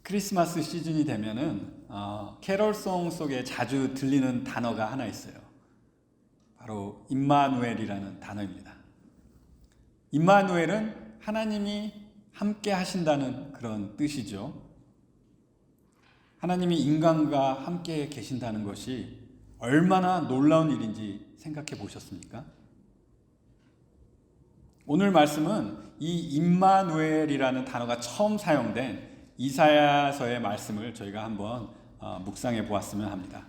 크리스마스 시즌이 되면은 캐럴송 속에 자주 들리는 단어가 하나 있어요. 바로 임마누엘이라는 단어입니다. 임마누엘은 하나님이 함께 하신다는 그런 뜻이죠. 하나님이 인간과 함께 계신다는 것이 얼마나 놀라운 일인지 생각해 보셨습니까? 오늘 말씀은 이 임마누엘이라는 단어가 처음 사용된 이사야서의 말씀을 저희가 한번 묵상해 보았으면 합니다.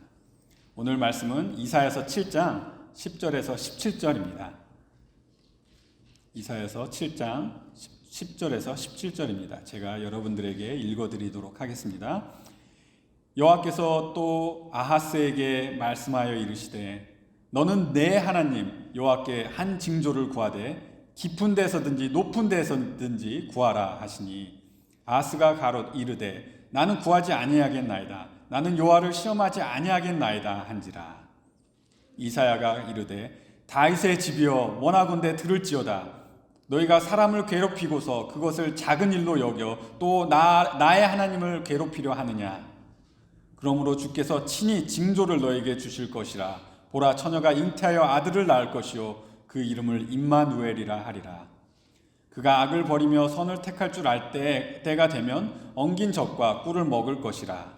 오늘 말씀은 이사야서 7장 10절에서 17절입니다. 이사야서 7장 10절에서 17절입니다. 제가 여러분들에게 읽어드리도록 하겠습니다. 여호와께서 또 아하스에게 말씀하여 이르시되 너는 내 하나님 여호와께 한 징조를 구하되 깊은 데서든지 높은 데서든지 구하라 하시니 아하스가 가롯 이르되 나는 구하지 아니하겠나이다. 나는 여호와를 시험하지 아니하겠나이다 한지라. 이사야가 이르되 다윗의 집이여 원하건대 들을지어다. 너희가 사람을 괴롭히고서 그것을 작은 일로 여겨 또 나의 하나님을 괴롭히려 하느냐. 그러므로 주께서 친히 징조를 너에게 주실 것이라. 보라 처녀가 잉태하여 아들을 낳을 것이요 그 이름을 임마누엘이라 하리라. 그가 악을 버리며 선을 택할 줄 알 때가 되면 엉긴 젖과 꿀을 먹을 것이라.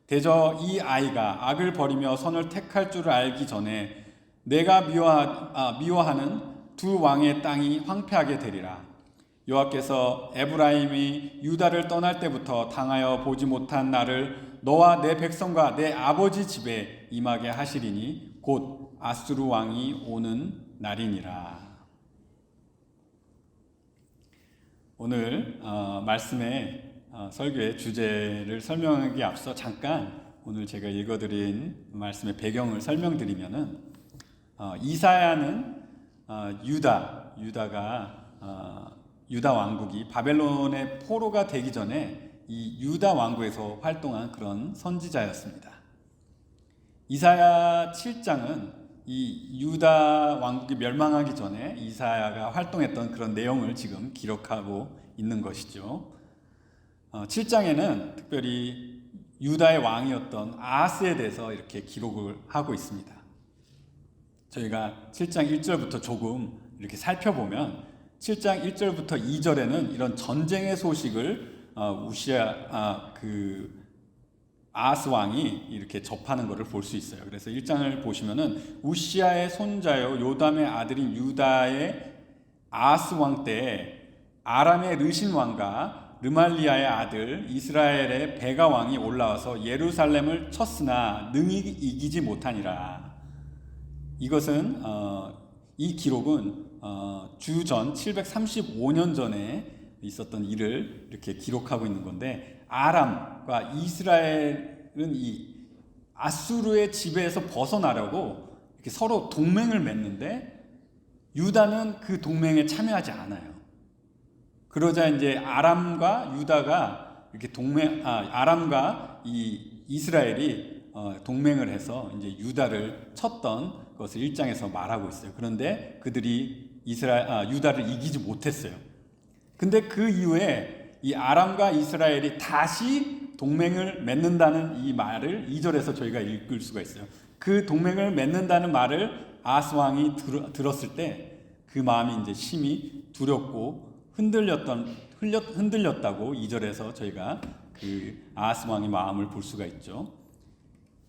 대저 이 아이가 악을 버리며 선을 택할 줄 알기 전에 내가 미워하는 두 왕의 땅이 황폐하게 되리라. 여호와께서 에브라임이 유다를 떠날 때부터 당하여 보지 못한 날을 너와 내 백성과 내 아버지 집에 임하게 하시리니 곧 아수르 왕이 오는 날이니라. 오늘 말씀의 설교의 주제를 설명하기 앞서 잠깐 오늘 제가 읽어드린 말씀의 배경을 설명드리면은 이사야는 유다 왕국이 바벨론의 포로가 되기 전에 이 유다 왕국에서 활동한 그런 선지자였습니다. 이사야 7장은 이 유다 왕국이 멸망하기 전에 이사야가 활동했던 그런 내용을 지금 기록하고 있는 것이죠. 7장에는 특별히 유다의 왕이었던 아하스에 대해서 이렇게 기록을 하고 있습니다. 저희가 7장 1절부터 조금 이렇게 살펴보면 7장 1절부터 2절에는 이런 전쟁의 소식을 아하스 왕이 이렇게 접하는 것을 볼 수 있어요. 그래서 1장을 보시면은 우시아의 손자요 요담의 아들인 유다의 아하스 왕 때에 아람의 르신 왕과 르말리아의 아들 이스라엘의 베가 왕이 올라와서 예루살렘을 쳤으나 능히 이기지 못하니라. 이것은 이 기록은 주전 735년 전에 있었던 일을 이렇게 기록하고 있는 건데, 아람과 이스라엘은 이 아수르의 지배에서 벗어나려고 이렇게 서로 동맹을 맺는데 유다는 그 동맹에 참여하지 않아요. 그러자 이제 아람과 유다가 이렇게 아람과 이 이스라엘이 동맹을 해서 이제 유다를 쳤던 것을 1장에서 말하고 있어요. 그런데 그들이 유다를 이기지 못했어요. 근데 그 이후에 이 아람과 이스라엘이 다시 동맹을 맺는다는 이 말을 2절에서 저희가 읽을 수가 있어요. 그 동맹을 맺는다는 말을 아하스 왕이 들었을 때 그 마음이 이제 심히 두렵고 흔들렸다고 2절에서 저희가 그 아하스 왕의 마음을 볼 수가 있죠.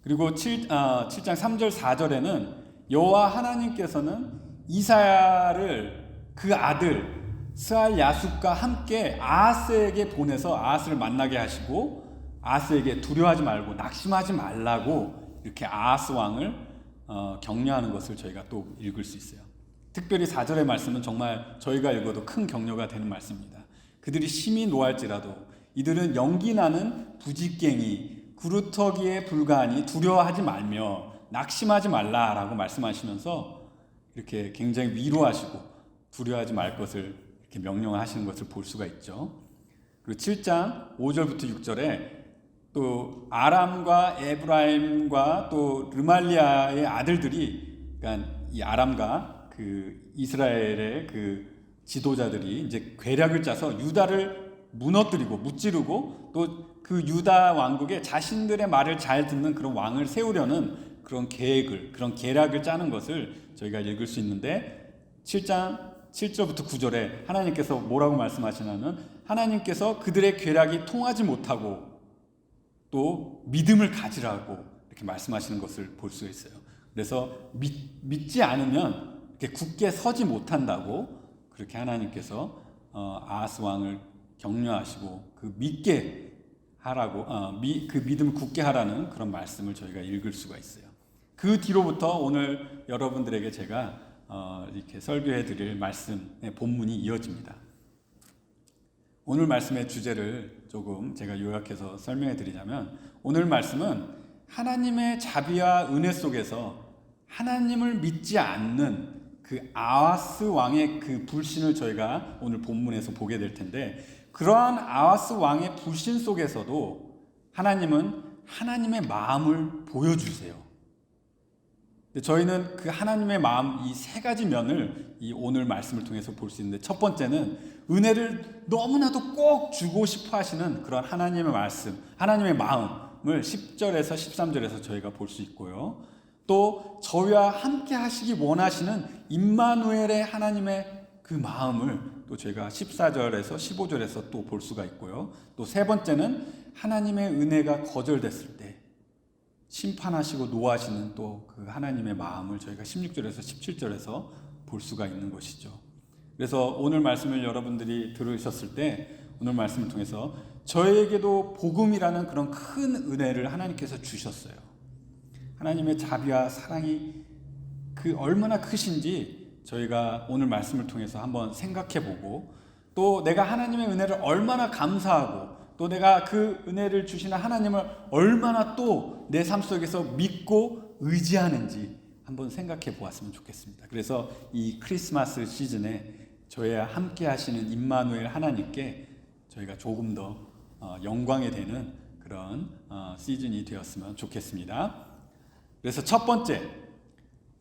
그리고 7장 3절 4절에는 여호와 하나님께서는 이사야를 그 아들 스알 야숲과 함께 아하스에게 보내서 아하스를 만나게 하시고 아하스에게 두려워하지 말고 낙심하지 말라고 이렇게 아하스 왕을 격려하는 것을 저희가 또 읽을 수 있어요. 특별히 4절의 말씀은 정말 저희가 읽어도 큰 격려가 되는 말씀입니다. 그들이 심히 노할지라도 이들은 연기 나는 부직갱이 구루터기에 불과하니 두려워하지 말며 낙심하지 말라라고 말씀하시면서 이렇게 굉장히 위로하시고 두려워하지 말 것을 이렇게 명령하시는 것을 볼 수가 있죠. 그리고 7장 5절부터 6절에 또 아람과 에브라임과 또 르말리아의 아들들이, 그러니까 이 아람과 그 이스라엘의 그 지도자들이 이제 괴략을 짜서 유다를 무너뜨리고 무찌르고 또 그 유다 왕국에 자신들의 말을 잘 듣는 그런 왕을 세우려는 그런 계획을, 그런 계략을 짜는 것을 저희가 읽을 수 있는데 7장 7절부터 9절에 하나님께서 뭐라고 말씀하시냐면 하나님께서 그들의 계략이 통하지 못하고 또 믿음을 가지라고 이렇게 말씀하시는 것을 볼 수 있어요. 그래서 믿지 않으면 이렇게 굳게 서지 못한다고 그렇게 하나님께서 아하스 왕을 격려하시고 그 믿게 하라고 그 믿음을 굳게 하라는 그런 말씀을 저희가 읽을 수가 있어요. 그 뒤로부터 오늘 여러분들에게 제가 이렇게 설교해 드릴 말씀의 본문이 이어집니다. 오늘 말씀의 주제를 조금 제가 요약해서 설명해 드리자면 오늘 말씀은 하나님의 자비와 은혜 속에서 하나님을 믿지 않는 그 아하스 왕의 그 불신을 저희가 오늘 본문에서 보게 될 텐데 그러한 아하스 왕의 불신 속에서도 하나님은 하나님의 마음을 보여주세요. 저희는 그 하나님의 마음 이 세 가지 면을 이 오늘 말씀을 통해서 볼 수 있는데 첫 번째는 은혜를 너무나도 꼭 주고 싶어 하시는 그런 하나님의 말씀, 하나님의 마음을 10절에서 13절에서 저희가 볼 수 있고요. 또 저희와 함께 하시기 원하시는 임마누엘의 하나님의 그 마음을 또 저희가 14절에서 15절에서 또 볼 수가 있고요. 또 세 번째는 하나님의 은혜가 거절됐을 때 심판하시고 노하시는 또 그 하나님의 마음을 저희가 16절에서 17절에서 볼 수가 있는 것이죠. 그래서 오늘 말씀을 여러분들이 들으셨을 때 오늘 말씀을 통해서 저에게도 복음이라는 그런 큰 은혜를 하나님께서 주셨어요. 하나님의 자비와 사랑이 그 얼마나 크신지 저희가 오늘 말씀을 통해서 한번 생각해 보고 또 내가 하나님의 은혜를 얼마나 감사하고 또 내가 그 은혜를 주시는 하나님을 얼마나 또 내 삶 속에서 믿고 의지하는지 한번 생각해 보았으면 좋겠습니다. 그래서 이 크리스마스 시즌에 저희와 함께 하시는 임마누엘 하나님께 저희가 조금 더 영광이 되는 그런 시즌이 되었으면 좋겠습니다. 그래서 첫 번째,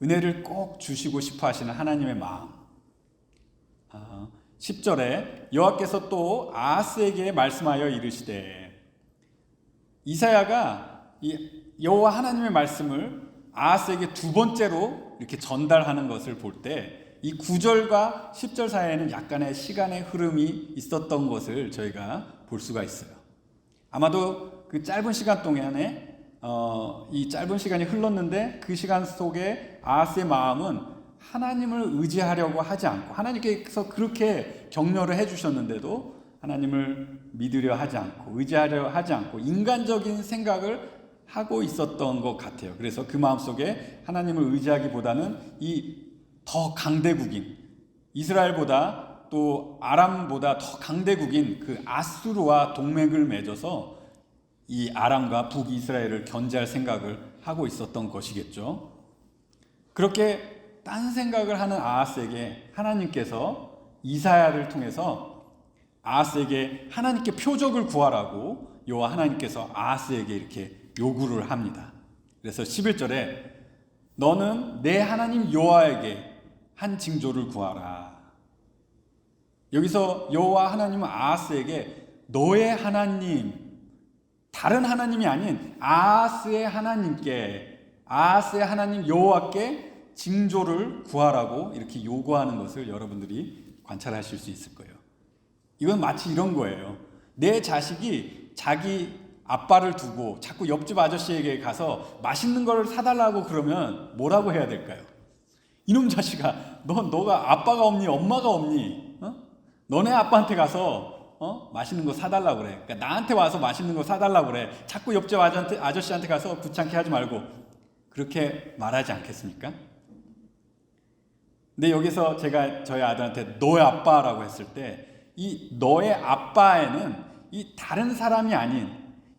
은혜를 꼭 주시고 싶어 하시는 하나님의 마음. 10절에 여호와께서 또 아하스에게 말씀하여 이르시되, 이사야가 이 여호와 하나님의 말씀을 아하스에게 두 번째로 이렇게 전달하는 것을 볼 때 이 9절과 10절 사이에는 약간의 시간의 흐름이 있었던 것을 저희가 볼 수가 있어요. 아마도 그 짧은 시간 동안에 이 짧은 시간이 흘렀는데 그 시간 속에 아하스의 마음은 하나님을 의지하려고 하지 않고 하나님께서 그렇게 격려를 해주셨는데도 하나님을 믿으려 하지 않고 의지하려 하지 않고 인간적인 생각을 하고 있었던 것 같아요. 그래서 그 마음속에 하나님을 의지하기보다는 이 더 강대국인 이스라엘보다 또 아람보다 더 강대국인 그 아수르와 동맹을 맺어서 이 아람과 북이스라엘을 견제할 생각을 하고 있었던 것이겠죠. 그렇게 딴 생각을 하는 아하스에게 하나님께서 이사야를 통해서 아하스에게 하나님께 표적을 구하라고 여호와 하나님께서 아하스에게 이렇게 요구를 합니다. 그래서 11절에 너는 내 하나님 여호와에게 한 징조를 구하라. 여기서 여호와 하나님은 아하스에게 너의 하나님, 다른 하나님이 아닌 아하스의 하나님께, 아하스의 하나님 여호와께 징조를 구하라고 이렇게 요구하는 것을 여러분들이 관찰하실 수 있을 거예요. 이건 마치 이런 거예요. 내 자식이 자기 아빠를 두고 자꾸 옆집 아저씨에게 가서 맛있는 걸 사달라고 그러면 뭐라고 해야 될까요? 이놈 자식아, 너가 아빠가 없니? 엄마가 없니? 너네 아빠한테 가서 맛있는 거 사달라고 그래. 그러니까 나한테 와서 맛있는 거 사달라고 그래. 자꾸 옆집 아저씨한테 가서 귀찮게 하지 말고 그렇게 말하지 않겠습니까? 근데 여기서 제가 저희 아들한테 너의 아빠라고 했을 때 이 너의 아빠에는 이 다른 사람이 아닌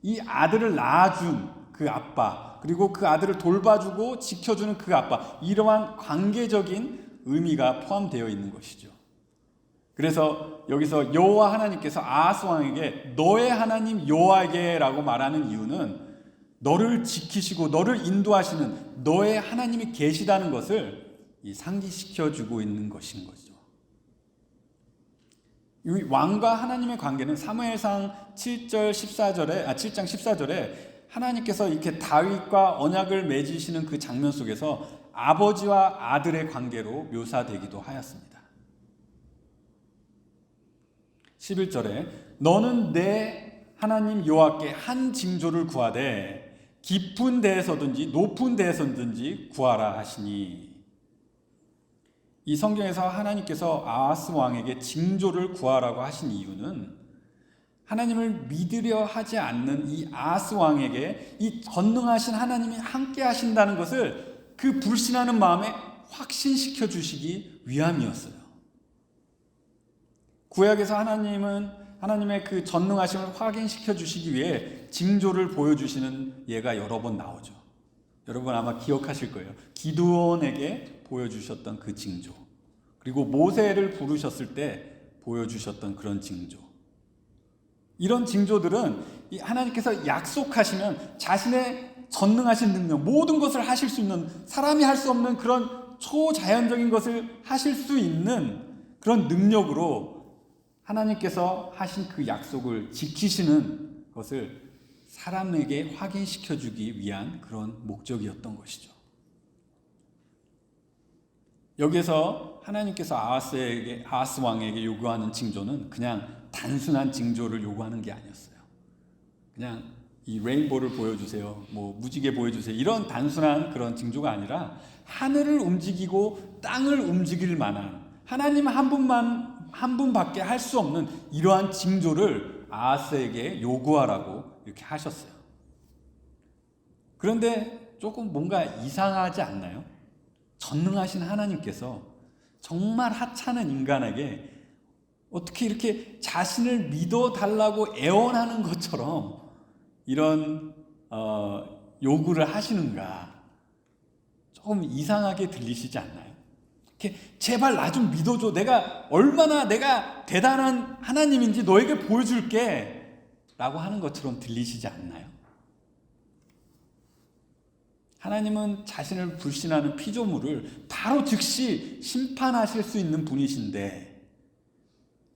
이 아들을 낳아준 그 아빠, 그리고 그 아들을 돌봐주고 지켜주는 그 아빠, 이러한 관계적인 의미가 포함되어 있는 것이죠. 그래서 여기서 여호와 하나님께서 아하스 왕에게 너의 하나님 여호와에게라고 말하는 이유는 너를 지키시고 너를 인도하시는 너의 하나님이 계시다는 것을 상기시켜주고 있는 것인 거죠. 이 왕과 하나님의 관계는 사무엘상 7장 14절에 하나님께서 이렇게 다윗과 언약을 맺으시는 그 장면 속에서 아버지와 아들의 관계로 묘사되기도 하였습니다. 11절에 너는 내 하나님 여호와께 한 징조를 구하되 깊은 데에서든지 높은 데에서든지 구하라 하시니, 이 성경에서 하나님께서 아하스 왕에게 징조를 구하라고 하신 이유는 하나님을 믿으려 하지 않는 이 아하스 왕에게 이 전능하신 하나님이 함께 하신다는 것을 그 불신하는 마음에 확신시켜 주시기 위함이었어요. 구약에서 하나님의 그 전능하심을 확인시켜 주시기 위해 징조를 보여주시는 예가 여러 번 나오죠. 여러분 아마 기억하실 거예요. 기드온에게 보여주셨던 그 징조, 그리고 모세를 부르셨을 때 보여주셨던 그런 징조. 이런 징조들은 하나님께서 약속하시면 자신의 전능하신 능력, 모든 것을 하실 수 있는, 사람이 할 수 없는 그런 초자연적인 것을 하실 수 있는 그런 능력으로 하나님께서 하신 그 약속을 지키시는 것을 사람에게 확인시켜 주기 위한 그런 목적이었던 것이죠. 여기서 하나님께서 아하스 왕에게 요구하는 징조는 그냥 단순한 징조를 요구하는 게 아니었어요. 그냥 이 레인보우를 보여주세요, 무지개 보여주세요, 이런 단순한 그런 징조가 아니라 하늘을 움직이고 땅을 움직일 만한, 하나님 한 분밖에 할 수 없는 이러한 징조를 아하스에게 요구하라고 이렇게 하셨어요. 그런데 조금 뭔가 이상하지 않나요? 전능하신 하나님께서 정말 하찮은 인간에게 어떻게 이렇게 자신을 믿어달라고 애원하는 것처럼 이런 요구를 하시는가, 조금 이상하게 들리시지 않나요? 이렇게 제발 나 좀 믿어줘, 얼마나 내가 대단한 하나님인지 너에게 보여줄게 라고 하는 것처럼 들리시지 않나요? 하나님은 자신을 불신하는 피조물을 바로 즉시 심판하실 수 있는 분이신데,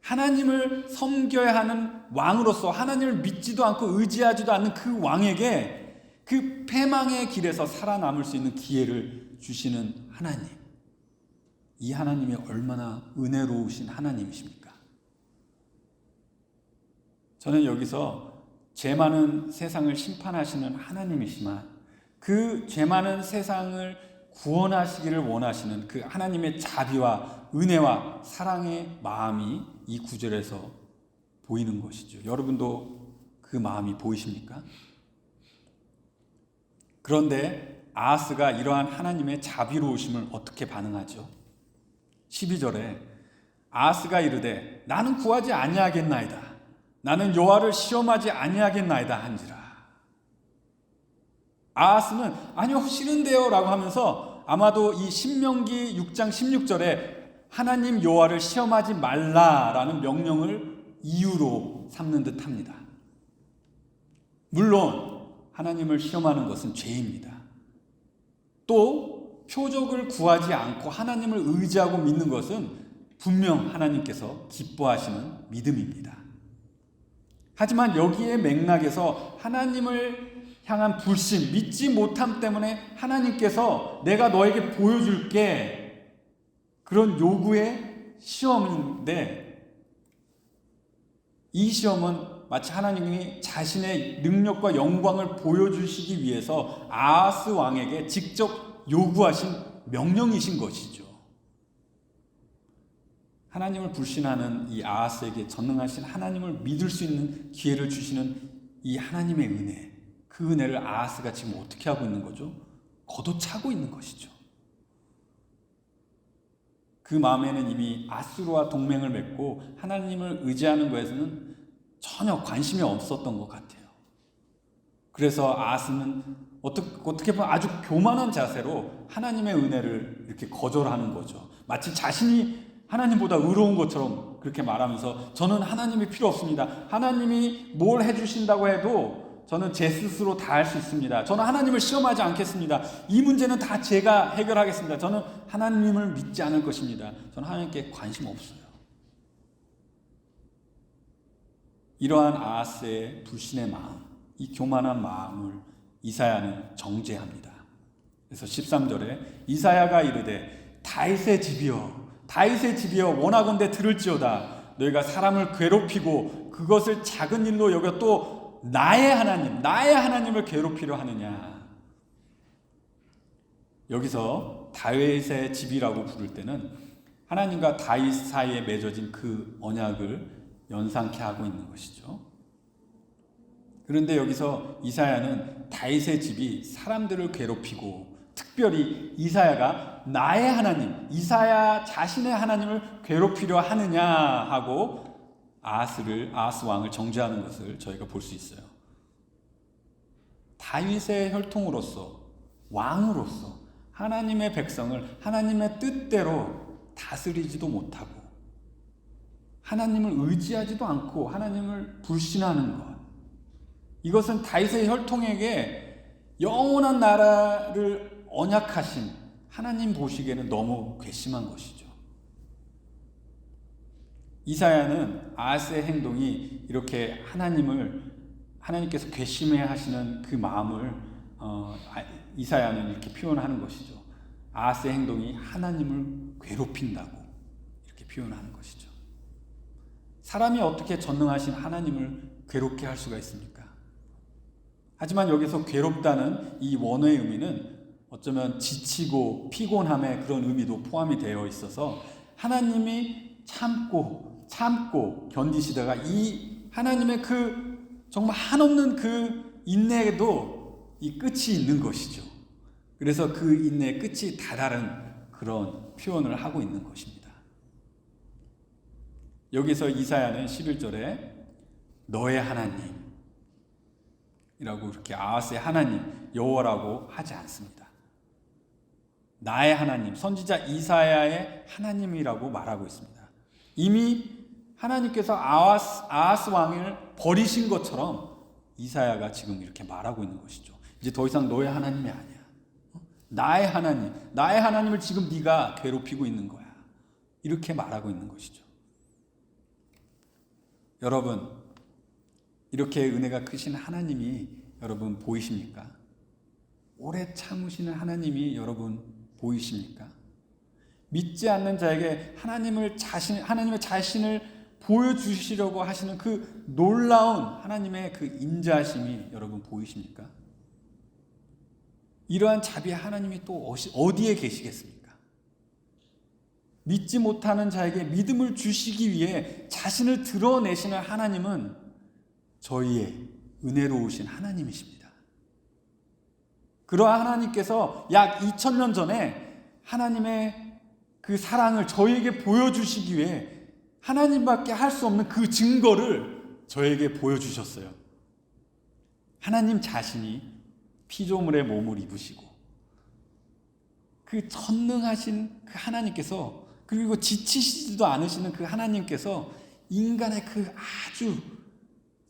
하나님을 섬겨야 하는 왕으로서 하나님을 믿지도 않고 의지하지도 않는 그 왕에게 그 패망의 길에서 살아남을 수 있는 기회를 주시는 하나님, 이 하나님이 얼마나 은혜로우신 하나님이십니까? 저는 여기서 죄 많은 세상을 심판하시는 하나님이시만 그 죄 많은 세상을 구원하시기를 원하시는 그 하나님의 자비와 은혜와 사랑의 마음이 이 구절에서 보이는 것이죠. 여러분도 그 마음이 보이십니까? 그런데 아하스가 이러한 하나님의 자비로우심을 어떻게 반응하죠? 12절에 아하스가 이르되 나는 구하지 아니하겠나이다, 나는 여호와를 시험하지 아니하겠나이다 한지라. 아하스는 아니요 싫은데요 라고 하면서 아마도 이 신명기 6장 16절에 하나님 여호와를 시험하지 말라라는 명령을 이유로 삼는 듯 합니다. 물론 하나님을 시험하는 것은 죄입니다. 또 표적을 구하지 않고 하나님을 의지하고 믿는 것은 분명 하나님께서 기뻐하시는 믿음입니다. 하지만 여기에 맥락에서 하나님을 향한 불신, 믿지 못함 때문에 하나님께서 내가 너에게 보여줄게, 그런 요구의 시험인데, 이 시험은 마치 하나님이 자신의 능력과 영광을 보여주시기 위해서 아하스 왕에게 직접 요구하신 명령이신 것이죠. 하나님을 불신하는 이 아하스에게 전능하신 하나님을 믿을 수 있는 기회를 주시는 이 하나님의 은혜, 그 은혜를 아하스가 지금 어떻게 하고 있는 거죠? 걷어차고 있는 것이죠. 그 마음에는 이미 아수르와 동맹을 맺고 하나님을 의지하는 것에서는 전혀 관심이 없었던 것 같아요. 그래서 아하스는 어떻게 보면 아주 교만한 자세로 하나님의 은혜를 이렇게 거절하는 거죠. 마치 자신이 하나님보다 의로운 것처럼 그렇게 말하면서 저는 하나님이 필요 없습니다, 하나님이 뭘 해주신다고 해도 저는 제 스스로 다 할 수 있습니다, 저는 하나님을 시험하지 않겠습니다, 이 문제는 다 제가 해결하겠습니다, 저는 하나님을 믿지 않을 것입니다, 저는 하나님께 관심 없어요. 이러한 아하스의 불신의 마음, 이 교만한 마음을 이사야는 정죄합니다. 그래서 13절에 이사야가 이르되 다윗의 집이여 원하건대 들을지어다. 너희가 사람을 괴롭히고 그것을 작은 일로 여겨 또 나의 하나님을 괴롭히려 하느냐. 여기서 다윗의 집이라고 부를 때는 하나님과 다윗 사이에 맺어진 그 언약을 연상케 하고 있는 것이죠. 그런데 여기서 이사야는 다윗의 집이 사람들을 괴롭히고 특별히 이사야가 나의 하나님, 이사야 자신의 하나님을 괴롭히려 하느냐 하고 아하스 왕을 정죄하는 것을 저희가 볼 수 있어요. 다윗의 혈통으로서, 왕으로서 하나님의 백성을 하나님의 뜻대로 다스리지도 못하고 하나님을 의지하지도 않고 하나님을 불신하는 것, 이것은 다윗의 혈통에게 영원한 나라를 언약하신 하나님 보시기에는 너무 괘씸한 것이죠. 이사야는 아하스의 행동이 이렇게 하나님께서 괘씸해 하시는 그 마음을 이사야는 이렇게 표현하는 것이죠. 아하스의 행동이 하나님을 괴롭힌다고 이렇게 표현하는 것이죠. 사람이 어떻게 전능하신 하나님을 괴롭게 할 수가 있습니까? 하지만 여기서 괴롭다는 이 원어의 의미는 어쩌면 지치고 피곤함의 그런 의미도 포함이 되어 있어서 하나님이 참고 견디시다가 이 하나님의 그 정말 한없는 그 인내에도 이 끝이 있는 것이죠. 그래서 그 인내의 끝이 다다른 그런 표현을 하고 있는 것입니다. 여기서 이사야는 11절에 너의 하나님이라고 이렇게 아하스의 하나님 여호와라고 하지 않습니다. 나의 하나님, 선지자 이사야의 하나님이라고 말하고 있습니다. 이미 하나님께서 아하스 왕을 버리신 것처럼 이사야가 지금 이렇게 말하고 있는 것이죠. 이제 더 이상 너의 하나님이 아니야. 나의 하나님을 지금 네가 괴롭히고 있는 거야. 이렇게 말하고 있는 것이죠. 여러분, 이렇게 은혜가 크신 하나님이 여러분 보이십니까? 오래 참으시는 하나님이 여러분 보이십니까? 믿지 않는 자에게 하나님의 자신을 보여주시려고 하시는 그 놀라운 하나님의 그 인자하심이 여러분 보이십니까? 이러한 자비의 하나님이 또 어디에 계시겠습니까? 믿지 못하는 자에게 믿음을 주시기 위해 자신을 드러내시는 하나님은 저희의 은혜로우신 하나님이십니다. 그러한 하나님께서 약 2000년 전에 하나님의 그 사랑을 저희에게 보여주시기 위해 하나님밖에 할 수 없는 그 증거를 저에게 보여주셨어요. 하나님 자신이 피조물의 몸을 입으시고 그 전능하신 그 하나님께서, 그리고 지치시지도 않으시는 그 하나님께서 인간의 그 아주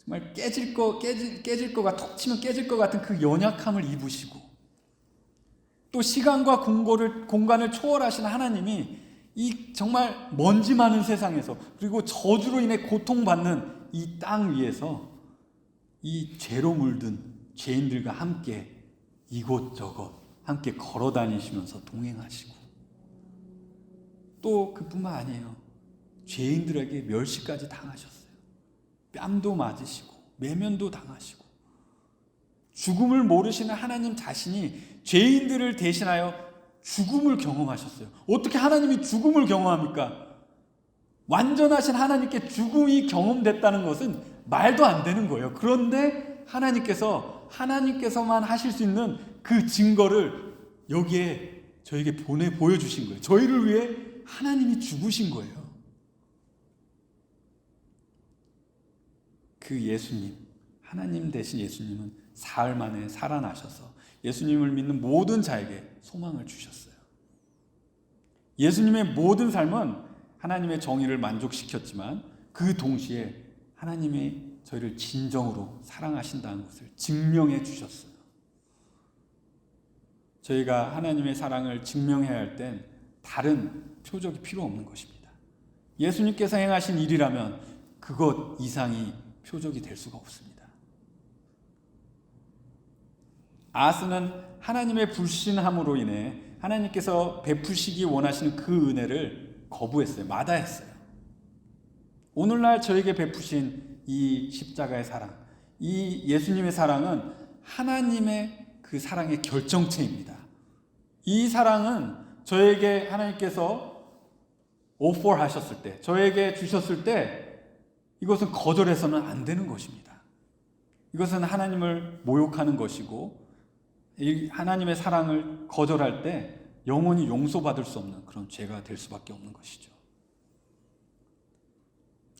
정말 깨질 것 같은, 톡 치면 깨질 것 같은 그 연약함을 입으시고, 또 시간과 공간을 초월하시는 하나님이 이 정말 먼지 많은 세상에서, 그리고 저주로 인해 고통받는 이 땅 위에서 이 죄로 물든 죄인들과 함께 이곳저곳 함께 걸어 다니시면서 동행하시고, 또 그뿐만 아니에요. 죄인들에게 멸시까지 당하셨어요. 뺨도 맞으시고 매면도 당하시고, 죽음을 모르시는 하나님 자신이 죄인들을 대신하여 죽음을 경험하셨어요. 어떻게 하나님이 죽음을 경험합니까? 완전하신 하나님께 죽음이 경험됐다는 것은 말도 안 되는 거예요. 그런데 하나님께서만 하실 수 있는 그 증거를 여기에 저에게 보여주신 거예요. 저희를 위해 하나님이 죽으신 거예요. 그 예수님, 하나님 대신 예수님은 사흘 만에 살아나셔서 예수님을 믿는 모든 자에게 소망을 주셨어요. 예수님의 모든 삶은 하나님의 정의를 만족시켰지만 그 동시에 하나님이 저희를 진정으로 사랑하신다는 것을 증명해 주셨어요. 저희가 하나님의 사랑을 증명해야 할 땐 다른 표적이 필요 없는 것입니다. 예수님께서 행하신 일이라면 그것 이상이 표적이 될 수가 없습니다. 아하스는 하나님의 불신함으로 인해 하나님께서 베푸시기 원하시는 그 은혜를 거부했어요. 마다했어요. 오늘날 저에게 베푸신 이 십자가의 사랑, 이 예수님의 사랑은 하나님의 그 사랑의 결정체입니다. 이 사랑은 저에게 하나님께서 오퍼 하셨을 때, 저에게 주셨을 때 이것은 거절해서는 안 되는 것입니다. 이것은 하나님을 모욕하는 것이고, 이 하나님의 사랑을 거절할 때 영원히 용서받을 수 없는 그런 죄가 될 수밖에 없는 것이죠.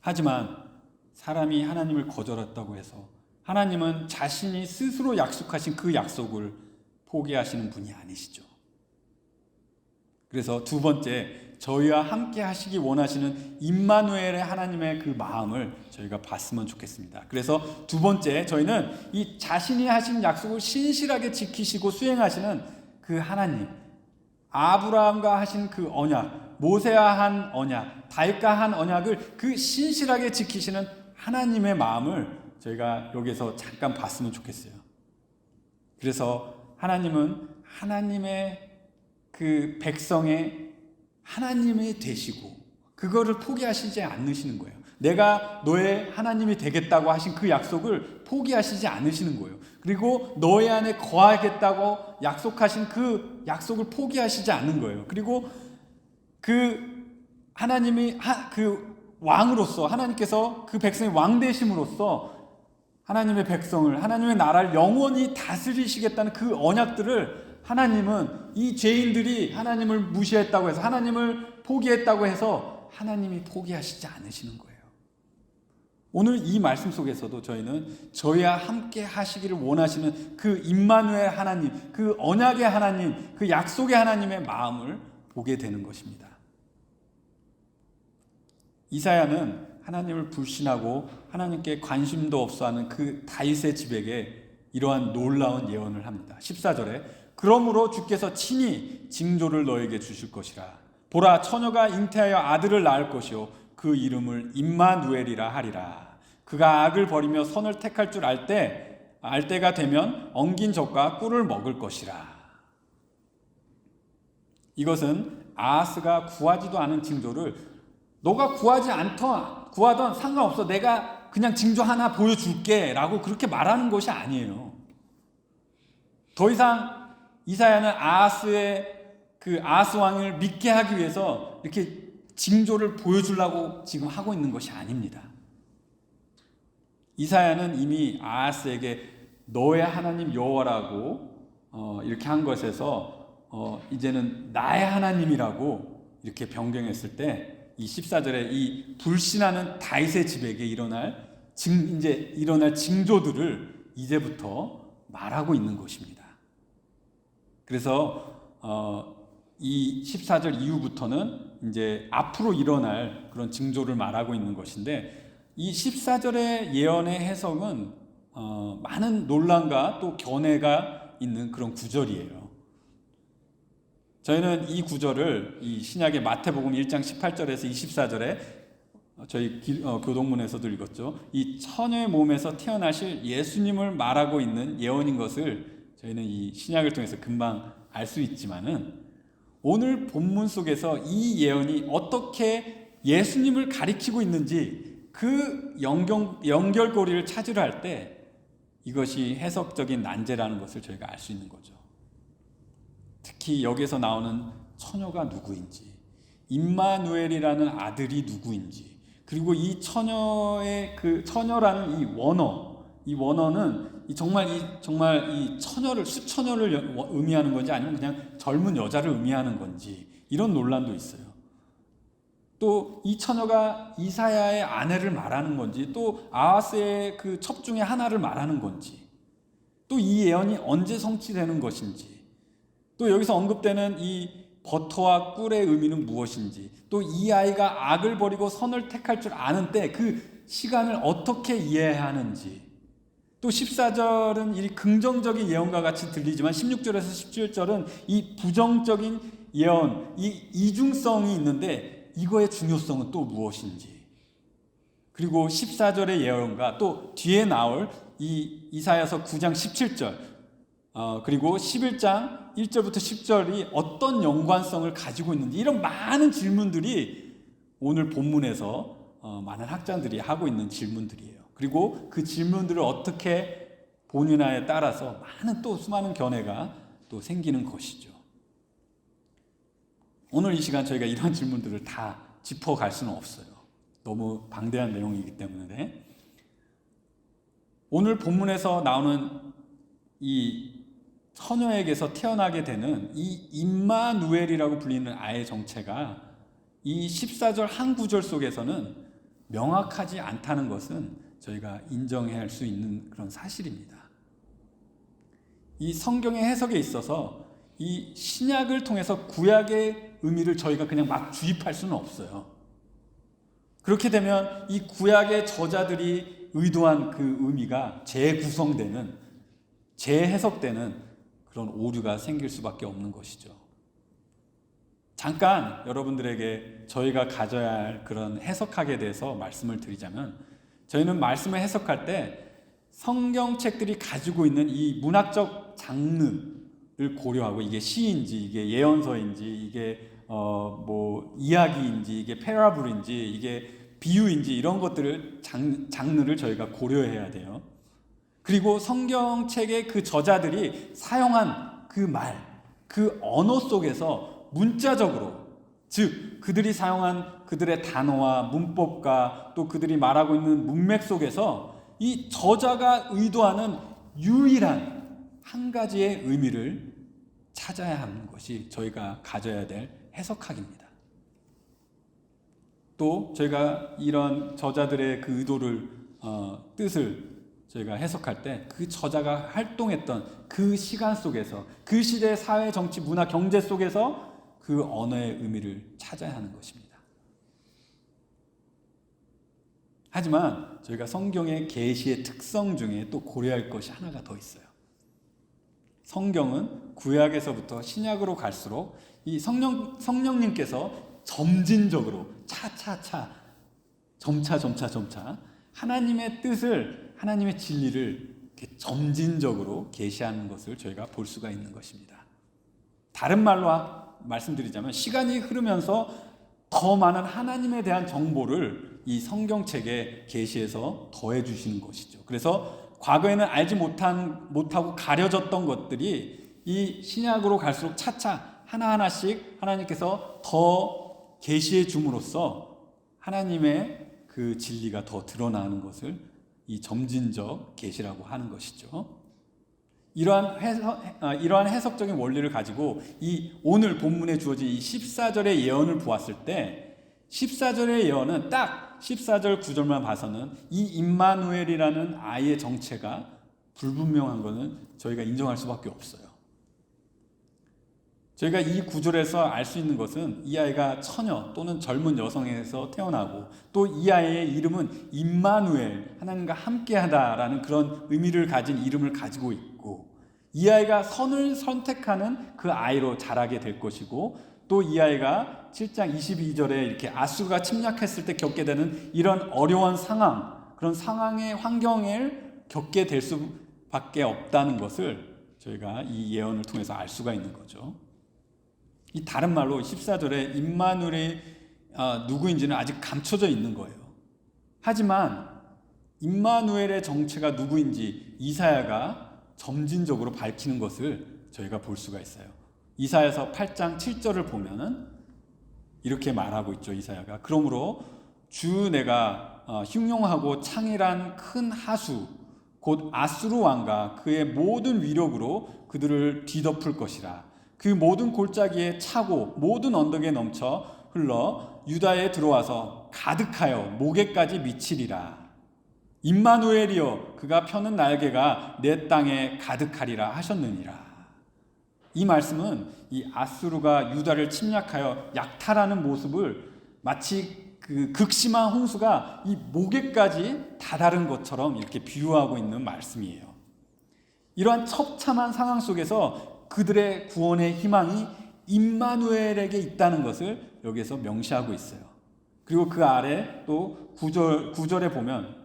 하지만 사람이 하나님을 거절했다고 해서 하나님은 자신이 스스로 약속하신 그 약속을 포기하시는 분이 아니시죠. 그래서 두 번째, 저희와 함께 하시기 원하시는 임마누엘의 하나님의 그 마음을 저희가 봤으면 좋겠습니다. 그래서 두 번째, 저희는 이 자신이 하신 약속을 신실하게 지키시고 수행하시는 그 하나님, 아브라함과 하신 그 언약, 모세와 한 언약, 다윗과 한 언약을 그 신실하게 지키시는 하나님의 마음을 저희가 여기서 잠깐 봤으면 좋겠어요. 그래서 하나님은 하나님의 그 백성의 하나님이 되시고 그거를 포기하시지 않으시는 거예요. 내가 너의 하나님이 되겠다고 하신 그 약속을 포기하시지 않으시는 거예요. 그리고 너의 안에 거하겠다고 약속하신 그 약속을 포기하시지 않는 거예요. 그리고 그 하나님이 그 왕으로서, 하나님께서 그 백성의 왕 되심으로써 하나님의 백성을, 하나님의 나라를 영원히 다스리시겠다는 그 언약들을 하나님은 이 죄인들이 하나님을 무시했다고 해서, 하나님을 포기했다고 해서 하나님이 포기하시지 않으시는 거예요. 오늘 이 말씀 속에서도 저희는 저희와 함께 하시기를 원하시는 그 임마누엘 하나님, 그 언약의 하나님, 그 약속의 하나님의 마음을 보게 되는 것입니다. 이사야는 하나님을 불신하고 하나님께 관심도 없어하는 그 다윗의 집에게 이러한 놀라운 예언을 합니다. 14절에 그러므로 주께서 친히 징조를 너에게 주실 것이라. 보라, 처녀가 잉태하여 아들을 낳을 것이요 그 이름을 임마누엘이라 하리라. 그가 악을 버리며 선을 택할 줄 알 때가 되면 엉긴 젖과 꿀을 먹을 것이라. 이것은 아하스가 구하지도 않은 징조를 너가 구하던 상관없어, 내가 그냥 징조 하나 보여줄게 라고 그렇게 말하는 것이 아니에요. 더 이상 이사야는 아하스 왕을 믿게 하기 위해서 이렇게 징조를 보여주려고 지금 하고 있는 것이 아닙니다. 이사야는 이미 아하스에게 너의 하나님 여호와라고 이렇게 한 것에서 이제는 나의 하나님이라고 이렇게 변경했을 때 이 14절에 이 불신하는 다윗의 집에게 일어날 징조들을 이제부터 말하고 있는 것입니다. 그래서 이 14절 이후부터는 이제 앞으로 일어날 그런 징조를 말하고 있는 것인데, 이 14절의 예언의 해석은 많은 논란과 또 견해가 있는 그런 구절이에요. 저희는 이 구절을 이 신약의 마태복음 1장 18절에서 24절에 저희 교동문에서도 읽었죠. 이 처녀의 몸에서 태어나실 예수님을 말하고 있는 예언인 것을 저희는 이 신약을 통해서 금방 알 수 있지만은, 오늘 본문 속에서 이 예언이 어떻게 예수님을 가리키고 있는지 그 연결고리를 찾으려 할 때 이것이 해석적인 난제라는 것을 저희가 알 수 있는 거죠. 특히 여기서 나오는 처녀가 누구인지, 임마누엘이라는 아들이 누구인지, 그리고 이 처녀의 그 처녀라는 이 원어는 정말 이 처녀를, 수처녀를 의미하는 건지 아니면 그냥 젊은 여자를 의미하는 건지, 이런 논란도 있어요. 또 이 처녀가 이사야의 아내를 말하는 건지, 또 아하스의 그 첩 중에 하나를 말하는 건지, 또 이 예언이 언제 성취되는 것인지, 또 여기서 언급되는 이 버터와 꿀의 의미는 무엇인지, 또 이 아이가 악을 버리고 선을 택할 줄 아는 때 그 시간을 어떻게 이해해야 하는지, 또 14절은 이 긍정적인 예언과 같이 들리지만 16절에서 17절은 이 부정적인 예언, 이 이중성이 있는데 이거의 중요성은 또 무엇인지, 그리고 14절의 예언과 또 뒤에 나올 이 이사야서 9장 17절 그리고 11장 1절부터 10절이 어떤 연관성을 가지고 있는지, 이런 많은 질문들이 오늘 본문에서 많은 학자들이 하고 있는 질문들이에요. 그리고 그 질문들을 어떻게 본인화에 따라서 많은 또 수많은 견해가 또 생기는 것이죠. 오늘 이 시간 저희가 이런 질문들을 다 짚어갈 수는 없어요. 너무 방대한 내용이기 때문에. 오늘 본문에서 나오는 이 처녀에게서 태어나게 되는 이 임마누엘이라고 불리는 아이의 정체가 이 14절 한 구절 속에서는 명확하지 않다는 것은 저희가 인정해야 할 수 있는 그런 사실입니다. 이 성경의 해석에 있어서 이 신약을 통해서 구약의 의미를 저희가 그냥 막 주입할 수는 없어요. 그렇게 되면 이 구약의 저자들이 의도한 그 의미가 재구성되는, 재해석되는 그런 오류가 생길 수밖에 없는 것이죠. 잠깐 여러분들에게 저희가 가져야 할 그런 해석학에 대해서 말씀을 드리자면, 저희는 말씀을 해석할 때 성경책들이 가지고 있는 이 문학적 장르를 고려하고, 이게 시인지, 이게 예언서인지, 이게 이야기인지, 이게 패러블인지, 이게 비유인지, 이런 것들을 장르를 저희가 고려해야 돼요. 그리고 성경책의 그 저자들이 사용한 그 말, 그 언어 속에서 문자적으로, 즉 그들이 사용한 그들의 단어와 문법과 또 그들이 말하고 있는 문맥 속에서 이 저자가 의도하는 유일한 한 가지의 의미를 찾아야 하는 것이 저희가 가져야 될 해석학입니다. 또 저희가 이런 저자들의 그 의도를 뜻을 저희가 해석할 때 그 저자가 활동했던 그 시간 속에서, 그 시대의 사회, 정치, 문화, 경제 속에서 그 언어의 의미를 찾아야 하는 것입니다. 하지만 저희가 성경의 계시의 특성 중에 또 고려할 것이 하나가 더 있어요. 성경은 구약에서부터 신약으로 갈수록 이 성령님께서 점진적으로 차차차 점차 하나님의 뜻을, 하나님의 진리를 이렇게 점진적으로 계시하는 것을 저희가 볼 수가 있는 것입니다. 다른 말로 말씀드리자면 시간이 흐르면서 더 많은 하나님에 대한 정보를 이 성경책에 계시해서 더해 주시는 것이죠. 그래서 과거에는 알지 못하고 가려졌던 것들이 이 신약으로 갈수록 차차 하나하나씩 하나님께서 더 계시해 줌으로써 하나님의 그 진리가 더 드러나는 것을 이 점진적 계시라고 하는 것이죠. 이러한 해석적인 원리를 가지고 이 오늘 본문에 주어진 이 14절의 예언을 보았을 때, 14절의 예언은 딱 14절 9절만 봐서는 이 임마누엘이라는 아이의 정체가 불분명한 것은 저희가 인정할 수밖에 없어요. 저희가 이 구절에서 알 수 있는 것은 이 아이가 처녀 또는 젊은 여성에서 태어나고, 또 이 아이의 이름은 임마누엘, 하나님과 함께하다라는 그런 의미를 가진 이름을 가지고 있고, 이 아이가 선을 선택하는 그 아이로 자라게 될 것이고, 또 이 아이가 7장 22절에 이렇게 아수르가 침략했을 때 겪게 되는 이런 어려운 상황, 그런 상황의 환경을 겪게 될 수밖에 없다는 것을 저희가 이 예언을 통해서 알 수가 있는 거죠. 이 다른 말로 14절에 임마누엘이 누구인지는 아직 감춰져 있는 거예요. 하지만 임마누엘의 정체가 누구인지 이사야가 점진적으로 밝히는 것을 저희가 볼 수가 있어요. 이사야서 8장 7절을 보면은 이렇게 말하고 있죠. 이사야가 그러므로 주 내가 흉용하고 창일한 큰 하수 곧 아수르 왕과 그의 모든 위력으로 그들을 뒤덮을 것이라. 그 모든 골짜기에 차고 모든 언덕에 넘쳐 흘러 유다에 들어와서 가득하여 목에까지 미치리라. 임마누엘이여 그가 펴는 날개가 내 땅에 가득하리라 하셨느니라. 이 말씀은 이 아수르가 유다를 침략하여 약탈하는 모습을 마치 그 극심한 홍수가 이 목에까지 다다른 것처럼 이렇게 비유하고 있는 말씀이에요. 이러한 처참한 상황 속에서 그들의 구원의 희망이 임마누엘에게 있다는 것을 여기에서 명시하고 있어요. 그리고 그 아래 또 9절에 보면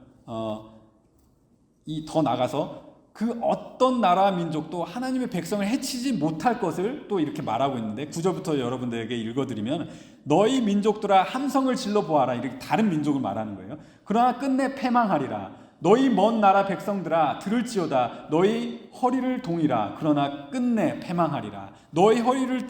이 더 나가서 그 어떤 나라 민족도 하나님의 백성을 해치지 못할 것을 또 이렇게 말하고 있는데 9절부터 여러분들에게 읽어드리면 너희 민족들아 함성을 질러 보아라, 이렇게 다른 민족을 말하는 거예요. 그러나 끝내 패망하리라. 너희 먼 나라 백성들아 들을지어다. 너희 허리를 동이라. 그러나 끝내 패망하리라. 너희 허리를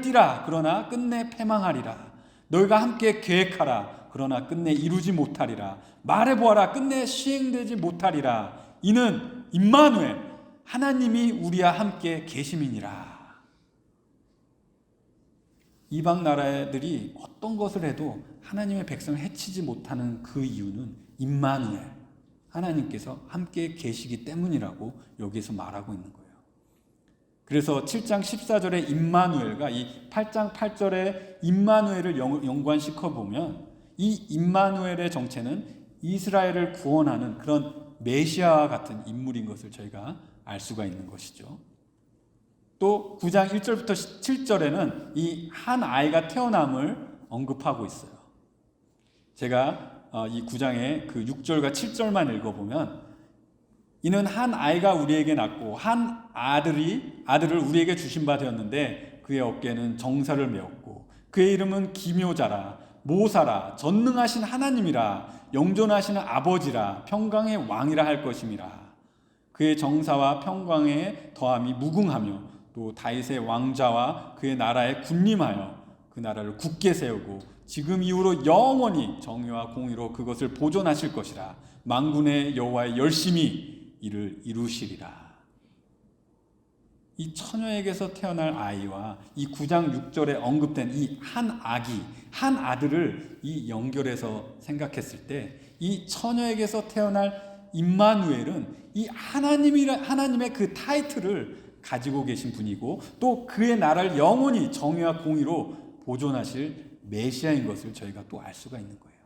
띠라. 그러나 끝내 패망하리라. 너희가 함께 계획하라. 그러나 끝내 이루지 못하리라. 말해보아라. 끝내 시행되지 못하리라. 이는 임마누엘, 하나님이 우리와 함께 계심이니라. 이방 나라들이 어떤 것을 해도 하나님의 백성을 해치지 못하는 그 이유는 임마누엘, 하나님께서 함께 계시기 때문이라고 여기에서 말하고 있는 거예요. 그래서 7장 14절의 임마누엘과 이 8장 8절의 임마누엘을 연관시켜 보면 이 임마누엘의 정체는 이스라엘을 구원하는 그런 메시아와 같은 인물인 것을 저희가 알 수가 있는 것이죠. 또 9장 1절부터 7절에는 이 한 아이가 태어남을 언급하고 있어요. 제가 이 9장의 그 6절과 7절만 읽어보면 이는 한 아이가 우리에게 낳고 한 아들을 우리에게 주신 바 되었는데 그의 어깨에는 정사를 메었고 그의 이름은 기묘자라 모사라 전능하신 하나님이라 영존하시는 아버지라 평강의 왕이라 할 것임이라. 그의 정사와 평강의 더함이 무궁하며 또 다윗의 왕자와 그의 나라에 군림하여 그 나라를 굳게 세우고 지금 이후로 영원히 정의와 공의로 그것을 보존하실 것이라. 만군의 여호와의 열심히 이를 이루시리라. 이 처녀에게서 태어날 아이와 이 9장 6절에 언급된 이 한 아들을 이 연결해서 생각했을 때 이 처녀에게서 태어날 임마누엘은 이 하나님의 그 타이틀을 가지고 계신 분이고 또 그의 나라를 영원히 정의와 공의로 보존하실 메시아인 것을 저희가 또 알 수가 있는 거예요.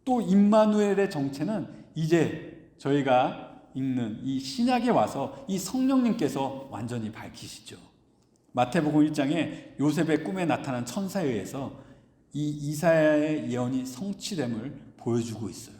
또 임마누엘의 정체는 이제 저희가 읽는 이 신약에 와서 이 성령님께서 완전히 밝히시죠. 마태복음 1장에 요셉의 꿈에 나타난 천사에 의해서 이 이사야의 예언이 성취됨을 보여주고 있어요.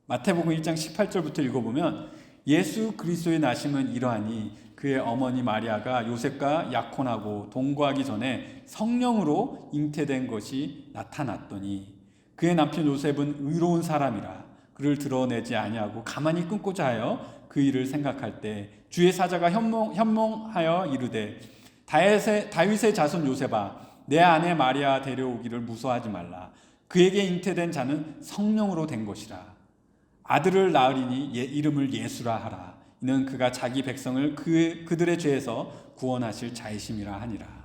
마태복음 1장 18절부터 읽어보면 예수 그리스도의 나심은 이러하니 그의 어머니 마리아가 요셉과 약혼하고 동거하기 전에 성령으로 잉태된 것이 나타났더니 그의 남편 요셉은 의로운 사람이라 그를 드러내지 아니하고 가만히 끊고자 하여 그 일을 생각할 때 주의 사자가 현몽하여 이르되 다윗의 자손 요셉아 내 아내 마리아 데려오기를 무서워하지 말라. 그에게 잉태된 자는 성령으로 된 것이라. 아들을 낳으리니 이름을 예수라 하라. 이는 그가 자기 백성을 그들의 죄에서 구원하실 자이심이라 하니라.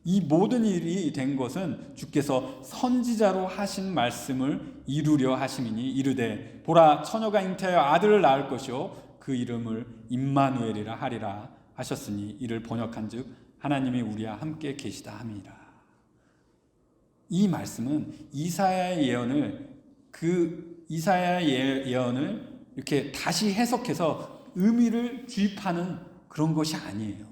이 모든 일이 된 것은 주께서 선지자로 하신 말씀을 이루려 하심이니 이르되 보라 처녀가 잉태하여 아들을 낳을 것이요 그 이름을 임마누엘이라 하리라 하셨으니 이를 번역한즉 하나님이 우리와 함께 계시다 함이라. 이 말씀은 이사야의 예언을 이렇게 다시 해석해서 의미를 주입하는 그런 것이 아니에요.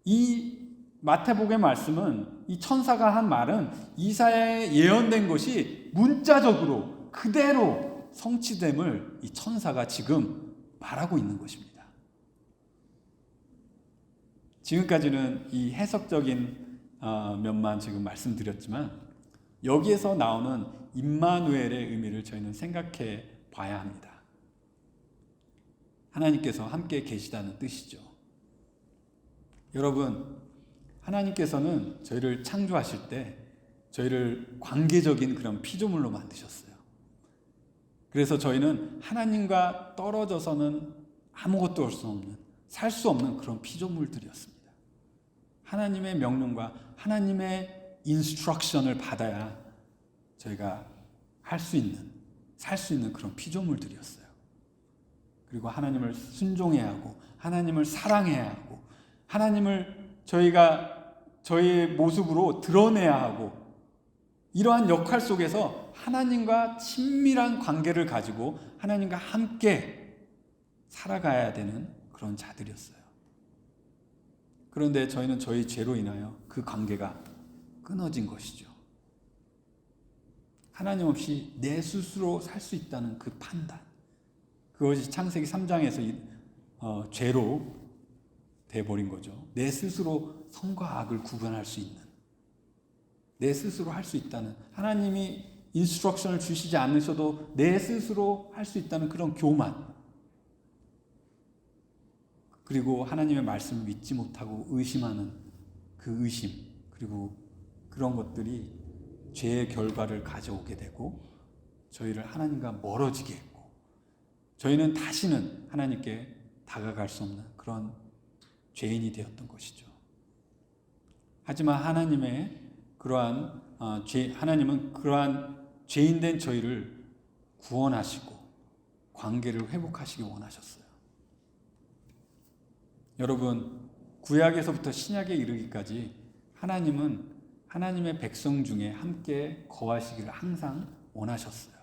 이 마태복음의 말씀은 이 천사가 한 말은 이사야에 예언된 것이 문자적으로 그대로 성취됨을 이 천사가 지금 말하고 있는 것입니다. 지금까지는 이 해석적인 면만 지금 말씀드렸지만 여기에서 나오는 임마누엘의 의미를 저희는 생각해 봐야 합니다. 하나님께서 함께 계시다는 뜻이죠. 여러분, 하나님께서는 저희를 창조하실 때 저희를 관계적인 그런 피조물로 만드셨어요. 그래서 저희는 하나님과 떨어져서는 아무것도 할 수 없는, 살 수 없는 그런 피조물들이었습니다. 하나님의 명령과 하나님의 인스트럭션을 받아야 저희가 할 수 있는, 살 수 있는 그런 피조물들이었어요. 그리고 하나님을 순종해야 하고 하나님을 사랑해야 하고 하나님을 저희가 저희의 모습으로 드러내야 하고 이러한 역할 속에서 하나님과 친밀한 관계를 가지고 하나님과 함께 살아가야 되는 그런 자들이었어요. 그런데 저희는 저희 죄로 인하여 그 관계가 끊어진 것이죠. 하나님 없이 내 스스로 살 수 있다는 그 판단, 그것이 창세기 3장에서 죄로 돼버린 거죠. 내 스스로 선과 악을 구분할 수 있는, 내 스스로 할 수 있다는, 하나님이 인스트럭션을 주시지 않으셔도 내 스스로 할 수 있다는 그런 교만, 그리고 하나님의 말씀을 믿지 못하고 의심하는 그 의심, 그리고 그런 것들이 죄의 결과를 가져오게 되고 저희를 하나님과 멀어지게 했고, 저희는 다시는 하나님께 다가갈 수 없는 그런 죄인이 되었던 것이죠. 하지만 하나님은 그러한 죄인된 저희를 구원하시고 관계를 회복하시기 원하셨어요. 여러분, 구약에서부터 신약에 이르기까지 하나님은 하나님의 백성 중에 함께 거하시기를 항상 원하셨어요.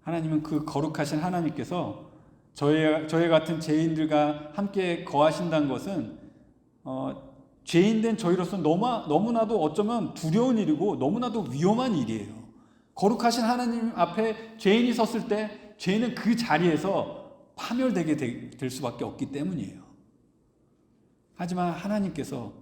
하나님은 그 거룩하신 하나님께서 저희 같은 죄인들과 함께 거하신다는 것은 죄인된 저희로서 너무나도 어쩌면 두려운 일이고 너무나도 위험한 일이에요. 거룩하신 하나님 앞에 죄인이 섰을 때 죄는 그 자리에서 파멸되게 될 수밖에 없기 때문이에요. 하지만 하나님께서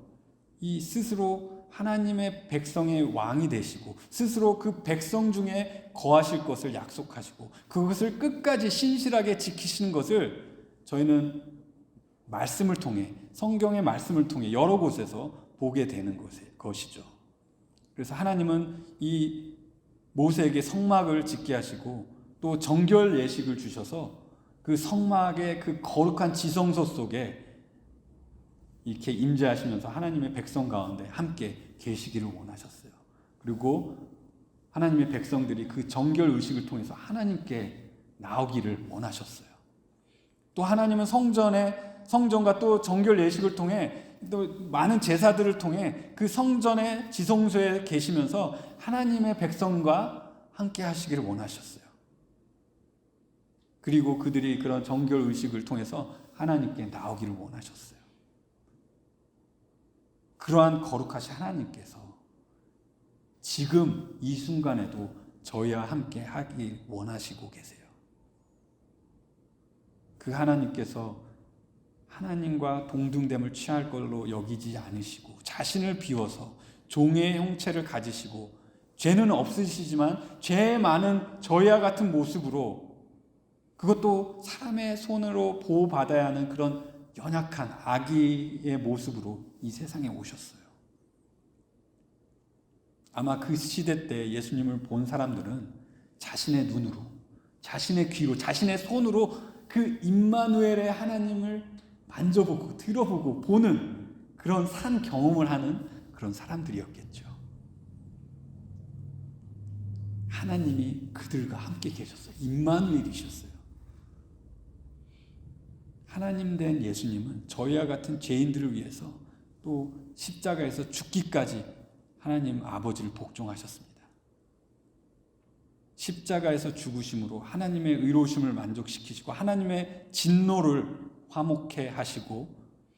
이 스스로 하나님의 백성의 왕이 되시고 스스로 그 백성 중에 거하실 것을 약속하시고 그것을 끝까지 신실하게 지키시는 것을 저희는 말씀을 통해, 성경의 말씀을 통해 여러 곳에서 보게 되는 것이죠. 그래서 하나님은 이 모세에게 성막을 짓게 하시고 또 정결 예식을 주셔서 그 성막의 그 거룩한 지성소 속에 이렇게 임재하시면서 하나님의 백성 가운데 함께 계시기를 원하셨어요. 그리고 하나님의 백성들이 그 정결 의식을 통해서 하나님께 나오기를 원하셨어요. 또 하나님은 성전과 또 정결 예식을 통해 또 많은 제사들을 통해 그 성전의 지성소에 계시면서 하나님의 백성과 함께 하시기를 원하셨어요. 그리고 그들이 그런 정결 의식을 통해서 하나님께 나오기를 원하셨어요. 그러한 거룩하신 하나님께서 지금 이 순간에도 저희와 함께 하기 원하시고 계세요. 그 하나님께서 하나님과 동등됨을 취할 걸로 여기지 않으시고 자신을 비워서 종의 형체를 가지시고 죄는 없으시지만 죄 많은 저희와 같은 모습으로, 그것도 사람의 손으로 보호받아야 하는 그런 연약한 아기의 모습으로 이 세상에 오셨어요. 아마 그 시대 때 예수님을 본 사람들은 자신의 눈으로, 자신의 귀로, 자신의 손으로 그 임마누엘의 하나님을 만져보고 들어보고 보는 그런 산 경험을 하는 그런 사람들이었겠죠. 하나님이 그들과 함께 계셨어요. 임마누엘이셨어요. 하나님 된 예수님은 저희와 같은 죄인들을 위해서 또 십자가에서 죽기까지 하나님 아버지를 복종하셨습니다. 십자가에서 죽으심으로 하나님의 의로우심을 만족시키시고 하나님의 진노를 화목해 하시고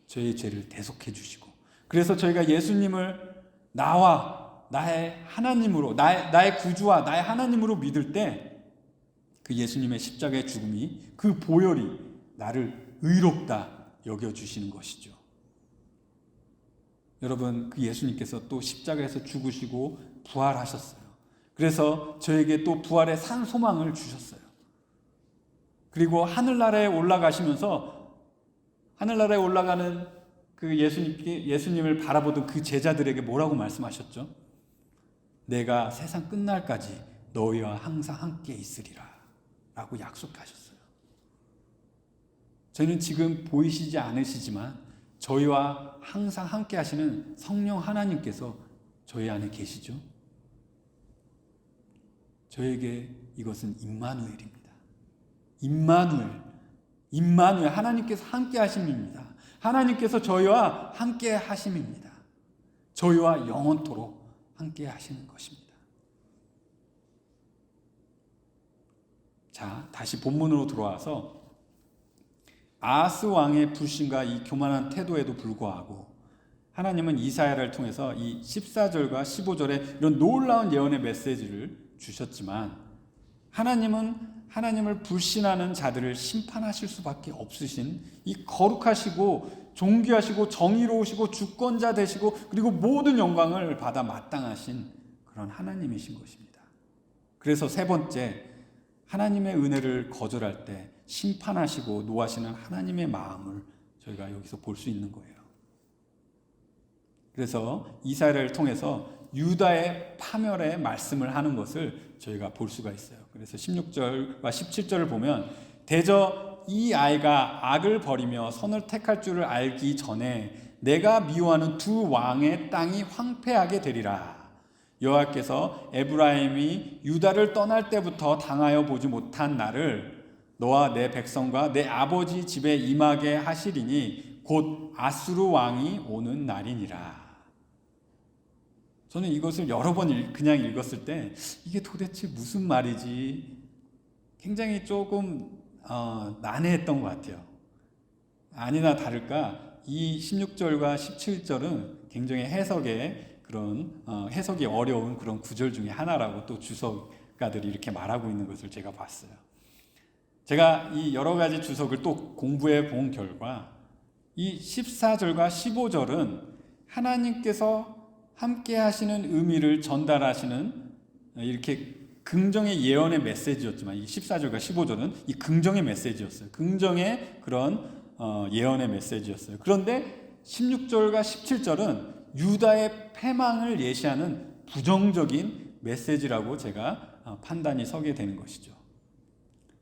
저희의 죄를 대속해 주시고, 그래서 저희가 예수님을 나의 하나님으로, 나의 구주와 나의 하나님으로 믿을 때 그 예수님의 십자가의 죽음이, 그 보혈이 나를 의롭다 여겨주시는 것이죠. 여러분, 그 예수님께서 또 십자가에서 죽으시고 부활하셨어요. 그래서 저에게 또 부활의 산 소망을 주셨어요. 그리고 하늘나라에 올라가시면서 하늘나라에 올라가는 그 예수님을 바라보던 그 제자들에게 뭐라고 말씀하셨죠? 내가 세상 끝날까지 너희와 항상 함께 있으리라 라고 약속하셨어요. 저희는 지금 보이시지 않으시지만 저희와 항상 함께 하시는 성령 하나님께서 저희 안에 계시죠. 저에게 이것은 임마누엘입니다. 임마누엘, 하나님께서 함께 하심입니다. 하나님께서 저희와 함께 하심입니다. 저희와 영원토록 함께 하시는 것입니다. 자, 다시 본문으로 돌아와서 아하스 왕의 불신과 이 교만한 태도에도 불구하고 하나님은 이사야를 통해서 이 14절과 15절에 이런 놀라운 예언의 메시지를 주셨지만 하나님은 하나님을 불신하는 자들을 심판하실 수밖에 없으신 이 거룩하시고 존귀하시고 정의로우시고 주권자 되시고 그리고 모든 영광을 받아 마땅하신 그런 하나님이신 것입니다. 그래서 세 번째, 하나님의 은혜를 거절할 때 심판하시고 노하시는 하나님의 마음을 저희가 여기서 볼 수 있는 거예요. 그래서 이사야를 통해서 유다의 파멸의 말씀을 하는 것을 저희가 볼 수가 있어요. 그래서 16절과 17절을 보면 대저 이 아이가 악을 버리며 선을 택할 줄을 알기 전에 내가 미워하는 두 왕의 땅이 황폐하게 되리라. 여호와께서 에브라임이 유다를 떠날 때부터 당하여 보지 못한 날을 너와 내 백성과 내 아버지 집에 임하게 하시리니 곧 아수르 왕이 오는 날이니라. 저는 이것을 여러 번 그냥 읽었을 때 이게 도대체 무슨 말이지 굉장히 조금 난해했던 것 같아요. 아니나 다를까 이 16절과 17절은 굉장히 해석이 어려운 그런 구절 중에 하나라고 또 주석가들이 이렇게 말하고 있는 것을 제가 봤어요. 제가 이 여러 가지 주석을 또 공부해 본 결과 이 14절과 15절은 하나님께서 함께 하시는 의미를 전달하시는 이렇게 긍정의 예언의 메시지였지만 이 14절과 15절은 이 긍정의 메시지였어요. 긍정의 그런 예언의 메시지였어요. 그런데 16절과 17절은 유다의 패망을 예시하는 부정적인 메시지라고 제가 판단이 서게 되는 것이죠.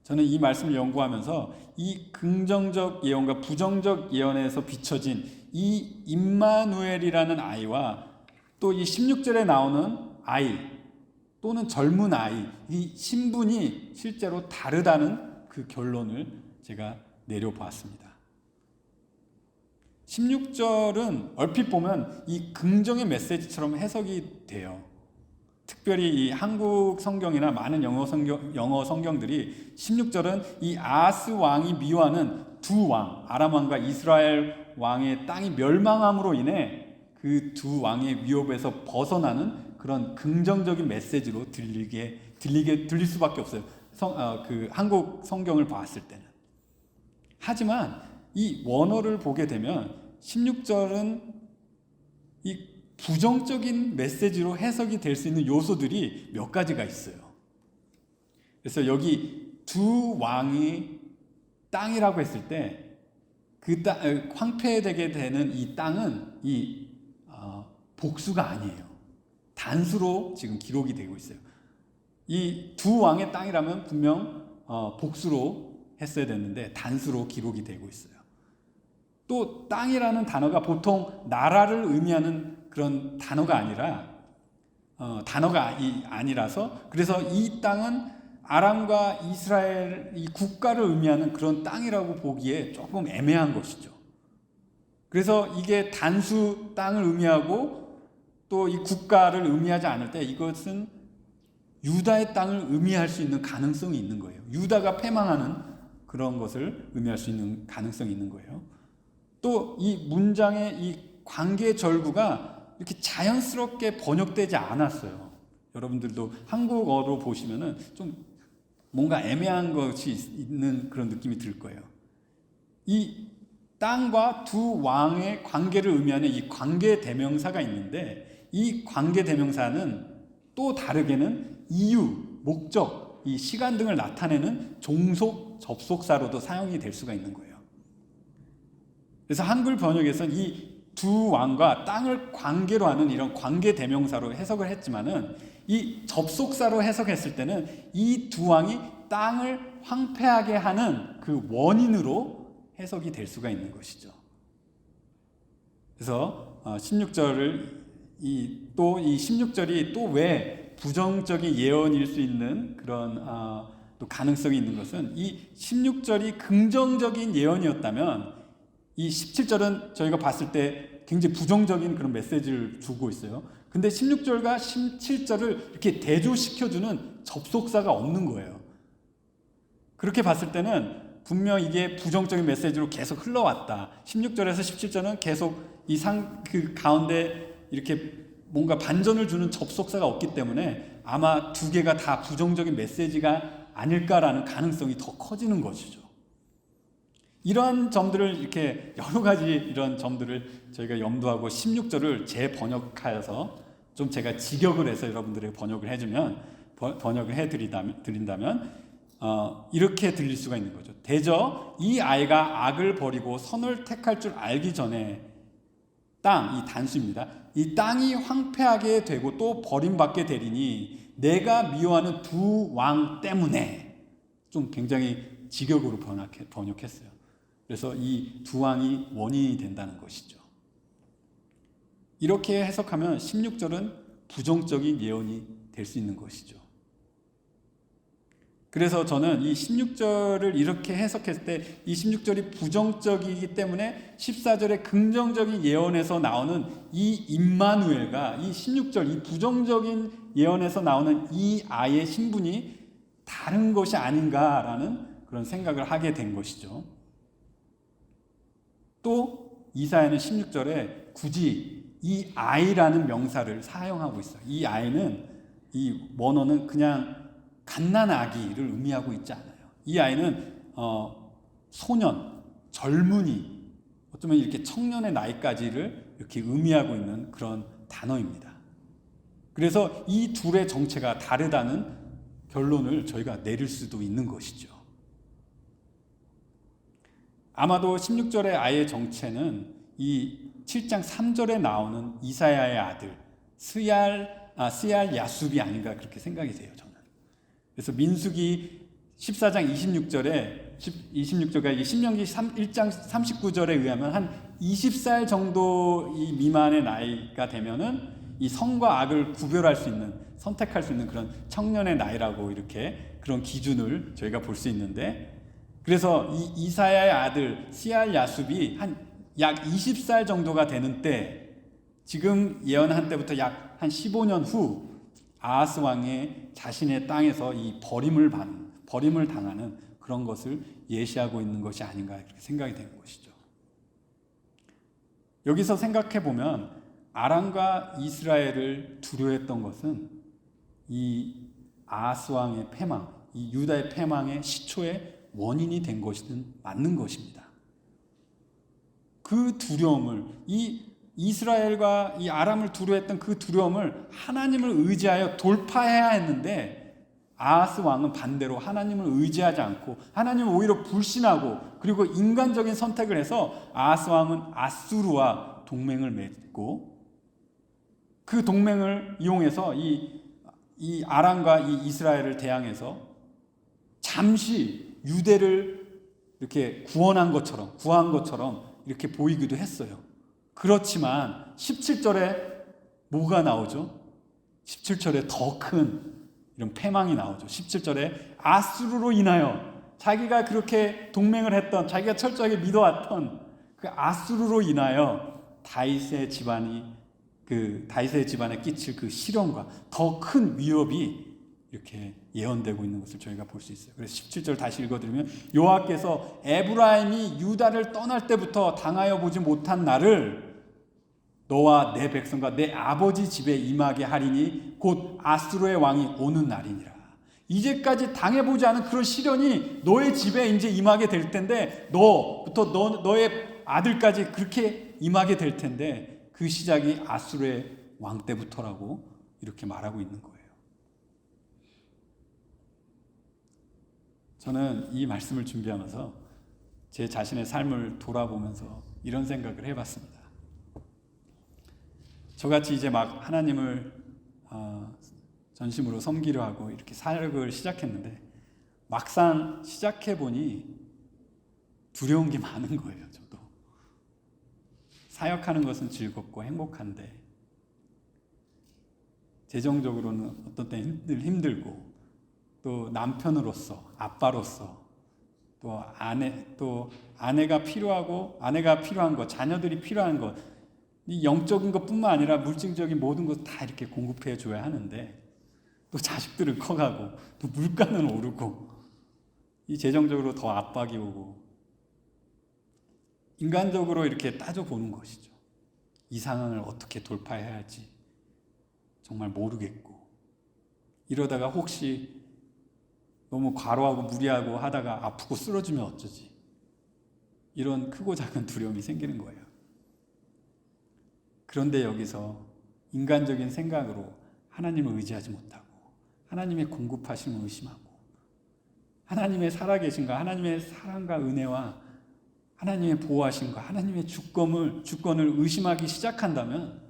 저는 이 말씀을 연구하면서 이 긍정적 예언과 부정적 예언에서 비춰진 이 임마누엘이라는 아이와 또 이 16절에 나오는 아이 또는 젊은 아이, 이 신분이 실제로 다르다는 그 결론을 제가 내려보았습니다. 16절은 얼핏 보면 이 긍정의 메시지처럼 해석이 돼요. 특별히 이 한국 성경이나 많은 영어 성경들이 16절은 이 아하스 왕이 미워하는 두 왕, 아람 왕과 이스라엘 왕의 땅이 멸망함으로 인해 그 두 왕의 위협에서 벗어나는 그런 긍정적인 메시지로 들릴 수밖에 없어요. 그 한국 성경을 봤을 때는. 하지만 이 원어를 보게 되면 16절은 이 부정적인 메시지로 해석이 될 수 있는 요소들이 몇 가지가 있어요. 그래서 여기 두 왕이 땅이라고 했을 때 그 땅, 황폐되게 되는 이 땅은 이 복수가 아니에요. 단수로 지금 기록이 되고 있어요. 이 두 왕의 땅이라면 분명 복수로 했어야 됐는데 단수로 기록이 되고 있어요. 또 땅이라는 단어가 보통 나라를 의미하는 그런 단어가 아니라서 그래서 이 땅은 아람과 이스라엘 이 국가를 의미하는 그런 땅이라고 보기에 조금 애매한 것이죠. 그래서 이게 단수 땅을 의미하고 또 이 국가를 의미하지 않을 때 이것은 유다의 땅을 의미할 수 있는 가능성이 있는 거예요. 유다가 패망하는 그런 것을 의미할 수 있는 가능성이 있는 거예요. 또 이 문장의 이 관계 절구가 이렇게 자연스럽게 번역되지 않았어요. 여러분들도 한국어로 보시면은 좀 뭔가 애매한 것이 있는 그런 느낌이 들 거예요. 이 땅과 두 왕의 관계를 의미하는 이 관계 대명사가 있는데 이 관계 대명사는 또 다르게는 이유, 목적, 이 시간 등을 나타내는 종속, 접속사로도 사용이 될 수가 있는 거예요. 그래서 한글 번역에서는 이 두 왕과 땅을 관계로 하는 이런 관계 대명사로 해석을 했지만은 이 접속사로 해석했을 때는 이 두 왕이 땅을 황폐하게 하는 그 원인으로 해석이 될 수가 있는 것이죠. 그래서 16절을 이 16절이 또 왜 부정적인 예언일 수 있는 그런 또 가능성이 있는 것은 이 16절이 긍정적인 예언이었다면 이 17절은 저희가 봤을 때 굉장히 부정적인 그런 메시지를 주고 있어요. 근데 16절과 17절을 이렇게 대조시켜주는 접속사가 없는 거예요. 그렇게 봤을 때는 분명 이게 부정적인 메시지로 계속 흘러왔다. 16절에서 17절은 계속 그 가운데 이렇게 뭔가 반전을 주는 접속사가 없기 때문에 아마 두 개가 다 부정적인 메시지가 아닐까라는 가능성이 더 커지는 것이죠. 이러한 점들을 이렇게 여러 가지 이런 점들을 저희가 염두하고 16절을 재번역하여서 좀 제가 직역을 해서 여러분들에게 번역을 해드린다면 이렇게 들릴 수가 있는 거죠. 대저 이 아이가 악을 버리고 선을 택할 줄 알기 전에 이 단수입니다. 이 땅이 황폐하게 되고 또 버림받게 되리니 내가 미워하는 두 왕 때문에, 좀 굉장히 직역으로 번역했어요. 그래서 이 두 왕이 원인이 된다는 것이죠. 이렇게 해석하면 16절은 부정적인 예언이 될 수 있는 것이죠. 그래서 저는 이 16절을 이렇게 해석했을 때 이 16절이 부정적이기 때문에 14절의 긍정적인 예언에서 나오는 이 임마누엘과 이 16절 이 부정적인 예언에서 나오는 이 아이의 신분이 다른 것이 아닌가라는 그런 생각을 하게 된 것이죠. 또 이사야는 16절에 굳이 이 아이라는 명사를 사용하고 있어요. 이 아이는, 이 원어는 그냥 갓난아기를 의미하고 있지 않아요. 이 아이는 소년, 젊은이, 어쩌면 이렇게 청년의 나이까지를 이렇게 의미하고 있는 그런 단어입니다. 그래서 이 둘의 정체가 다르다는 결론을 저희가 내릴 수도 있는 것이죠. 아마도 16절의 아이의 정체는 이 7장 3절에 나오는 이사야의 아들 스얄 야숲이 아닌가 그렇게 생각이 돼요, 저는. 그래서 민수기 14장 26절에 신명기 1장 39절에 의하면 한 20살 정도 이 미만의 나이가 되면은 이 선과 악을 구별할 수 있는, 선택할 수 있는 그런 청년의 나이라고 이렇게 그런 기준을 저희가 볼 수 있는데, 그래서 이 이사야의 아들 스얄 야숲이 한 약 20살 정도가 되는 때, 지금 예언한 때부터 약 한 15년 후 아하스 왕의 자신의 땅에서 이 버림을 당하는 그런 것을 예시하고 있는 것이 아닌가 이렇게 생각이 되는 것이죠. 여기서 생각해 보면 아람과 이스라엘을 두려워했던 것은 이 아하스 왕의 패망, 이 유다의 패망의 시초의 원인이 된 것은 맞는 것입니다. 그 두려움을, 이 이스라엘과 이 아람을 두려워했던 그 두려움을 하나님을 의지하여 돌파해야 했는데, 아하스 왕은 반대로 하나님을 의지하지 않고 하나님을 오히려 불신하고 그리고 인간적인 선택을 해서 아하스 왕은 아수르와 동맹을 맺고, 그 동맹을 이용해서 이 아람과 이 이스라엘을 대항해서 잠시 유대를 이렇게 구한 것처럼 이렇게 보이기도 했어요. 그렇지만 17절에 뭐가 나오죠? 17절에 더 큰 이런 패망이 나오죠. 17절에 아수르로 인하여, 자기가 그렇게 동맹을 했던, 자기가 철저하게 믿어왔던 그 아수르로 인하여 다윗의 집안에 끼칠 그 시련과 더 큰 위협이 이렇게 예언되고 있는 것을 저희가 볼 수 있어요. 그래서 17절 다시 읽어드리면, 여호와께서 에브라임이 유다를 떠날 때부터 당하여 보지 못한 날을 너와 내 백성과 내 아버지 집에 임하게 하리니 곧 아수르의 왕이 오는 날이니라. 이제까지 당해보지 않은 그런 시련이 너의 집에 이제 임하게 될 텐데, 너의 아들까지 그렇게 임하게 될 텐데, 그 시작이 아수르의 왕 때부터라고 이렇게 말하고 있는 거예요. 저는 이 말씀을 준비하면서 제 자신의 삶을 돌아보면서 이런 생각을 해봤습니다. 저같이 이제 막 하나님을 전심으로 섬기려 하고 이렇게 사역을 시작했는데, 막상 시작해보니 두려운 게 많은 거예요. 저도 사역하는 것은 즐겁고 행복한데 재정적으로는 어떤 때 힘들고, 또 남편으로서, 아빠로서, 또 아내가 필요한 것, 자녀들이 필요한 것, 이 영적인 것뿐만 아니라 물질적인 모든 것 다 이렇게 공급해 줘야 하는데, 또 자식들은 커가고, 또 물가는 오르고, 이 재정적으로 더 압박이 오고 인간적으로 이렇게 따져보는 것이죠. 이 상황을 어떻게 돌파해야 할지 정말 모르겠고 이러다가 혹시 너무 과로하고 무리하고 하다가 아프고 쓰러지면 어쩌지? 이런 크고 작은 두려움이 생기는 거예요. 그런데 여기서 인간적인 생각으로 하나님을 의지하지 못하고 하나님의 공급하심을 의심하고 하나님의 살아계신가 하나님의 사랑과 은혜와 하나님의 보호하심과 하나님의 주권을 의심하기 시작한다면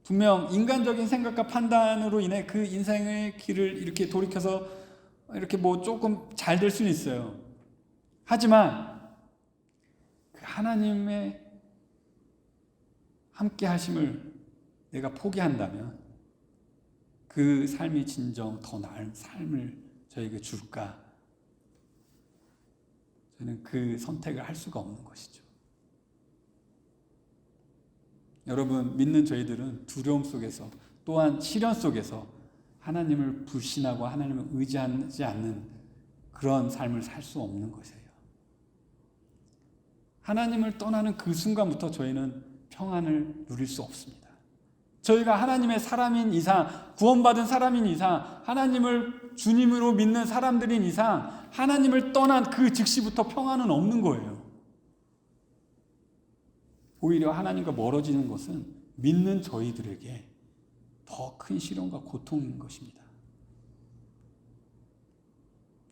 분명 인간적인 생각과 판단으로 인해 그 인생의 길을 이렇게 돌이켜서 이렇게 뭐 조금 잘 될 수는 있어요. 하지만 그 하나님의 함께 하심을 내가 포기한다면 그 삶이 진정 더 나은 삶을 저에게 줄까? 저는 그 선택을 할 수가 없는 것이죠. 여러분, 믿는 저희들은 두려움 속에서 또한 시련 속에서 하나님을 불신하고 하나님을 의지하지 않는 그런 삶을 살 수 없는 것이에요. 하나님을 떠나는 그 순간부터 저희는 평안을 누릴 수 없습니다. 저희가 하나님의 사람인 이상, 구원받은 사람인 이상, 하나님을 주님으로 믿는 사람들인 이상 하나님을 떠난 그 즉시부터 평안은 없는 거예요. 오히려 하나님과 멀어지는 것은 믿는 저희들에게 더 큰 시련과 고통인 것입니다.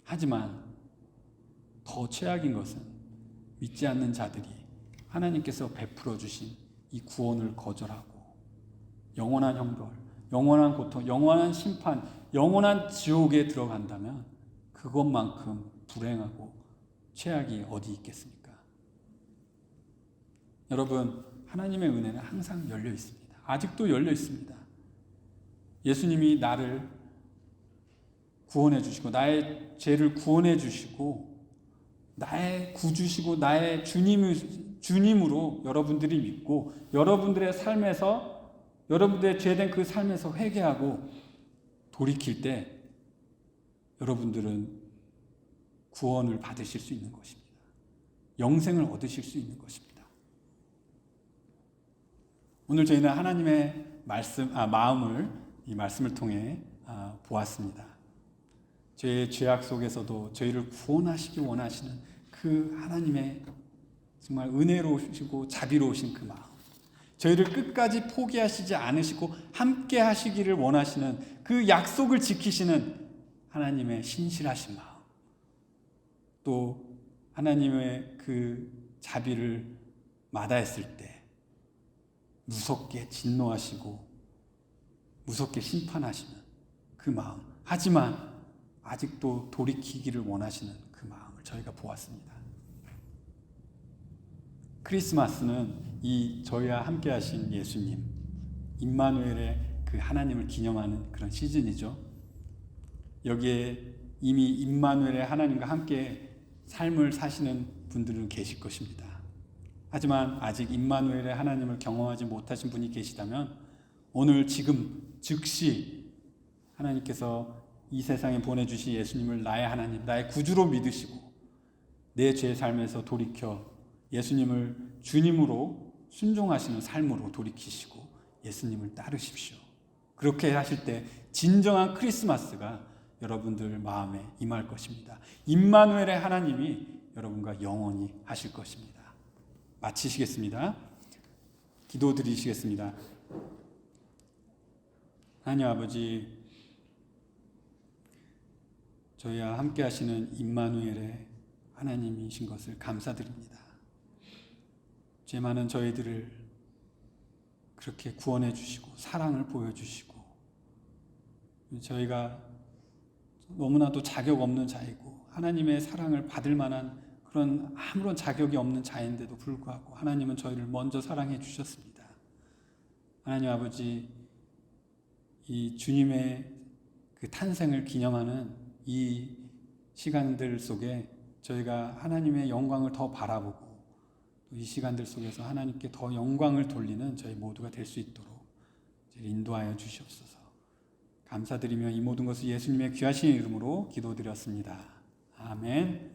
하지만 더 최악인 것은 믿지 않는 자들이 하나님께서 베풀어 주신 이 구원을 거절하고 영원한 형벌, 영원한 고통, 영원한 심판, 영원한 지옥에 들어간다면 그것만큼 불행하고 최악이 어디 있겠습니까? 여러분, 하나님의 은혜는 항상 열려 있습니다. 아직도 열려 있습니다. 예수님이 나를 구원해 주시고 나의 죄를 구원해 주시고 나의 구주시고 나의 주님으로 여러분들이 믿고 여러분들의 삶에서 여러분들의 죄된 그 삶에서 회개하고 돌이킬 때 여러분들은 구원을 받으실 수 있는 것입니다. 영생을 얻으실 수 있는 것입니다. 오늘 저희는 하나님의 마음을 이 말씀을 통해 보았습니다. 저희의 죄악 속에서도 저희를 구원하시기 원하시는 그 하나님의 정말 은혜로우시고 자비로우신 그 마음, 저희를 끝까지 포기하시지 않으시고 함께 하시기를 원하시는 그 약속을 지키시는 하나님의 신실하신 마음, 또 하나님의 그 자비를 마다했을 때 무섭게 진노하시고 무섭게 심판하시는 그 마음, 하지만 아직도 돌이키기를 원하시는 그 마음을 저희가 보았습니다. 크리스마스는 이 저희와 함께 하신 예수님, 임마누엘의 그 하나님을 기념하는 그런 시즌이죠. 여기에 이미 임마누엘의 하나님과 함께 삶을 사시는 분들은 계실 것입니다. 하지만 아직 임마누엘의 하나님을 경험하지 못하신 분이 계시다면 오늘 지금 즉시 하나님께서 이 세상에 보내주신 예수님을 나의 하나님, 나의 구주로 믿으시고 내 죄의 삶에서 돌이켜 예수님을 주님으로 순종하시는 삶으로 돌이키시고 예수님을 따르십시오. 그렇게 하실 때 진정한 크리스마스가 여러분들 마음에 임할 것입니다. 임마누엘의 하나님이 여러분과 영원히 하실 것입니다. 마치시겠습니다. 기도드리시겠습니다. 하나님 아버지, 저희와 함께 하시는 임마누엘의 하나님이신 것을 감사드립니다. 죄 많은 저희들을 그렇게 구원해 주시고 사랑을 보여주시고 저희가 너무나도 자격 없는 자이고 하나님의 사랑을 받을 만한 그런 아무런 자격이 없는 자인데도 불구하고 하나님은 저희를 먼저 사랑해 주셨습니다. 하나님 아버지, 이 주님의 그 탄생을 기념하는 이 시간들 속에 저희가 하나님의 영광을 더 바라보고 이 시간들 속에서 하나님께 더 영광을 돌리는 저희 모두가 될 수 있도록 인도하여 주시옵소서. 감사드리며 이 모든 것을 예수님의 귀하신 이름으로 기도드렸습니다. 아멘.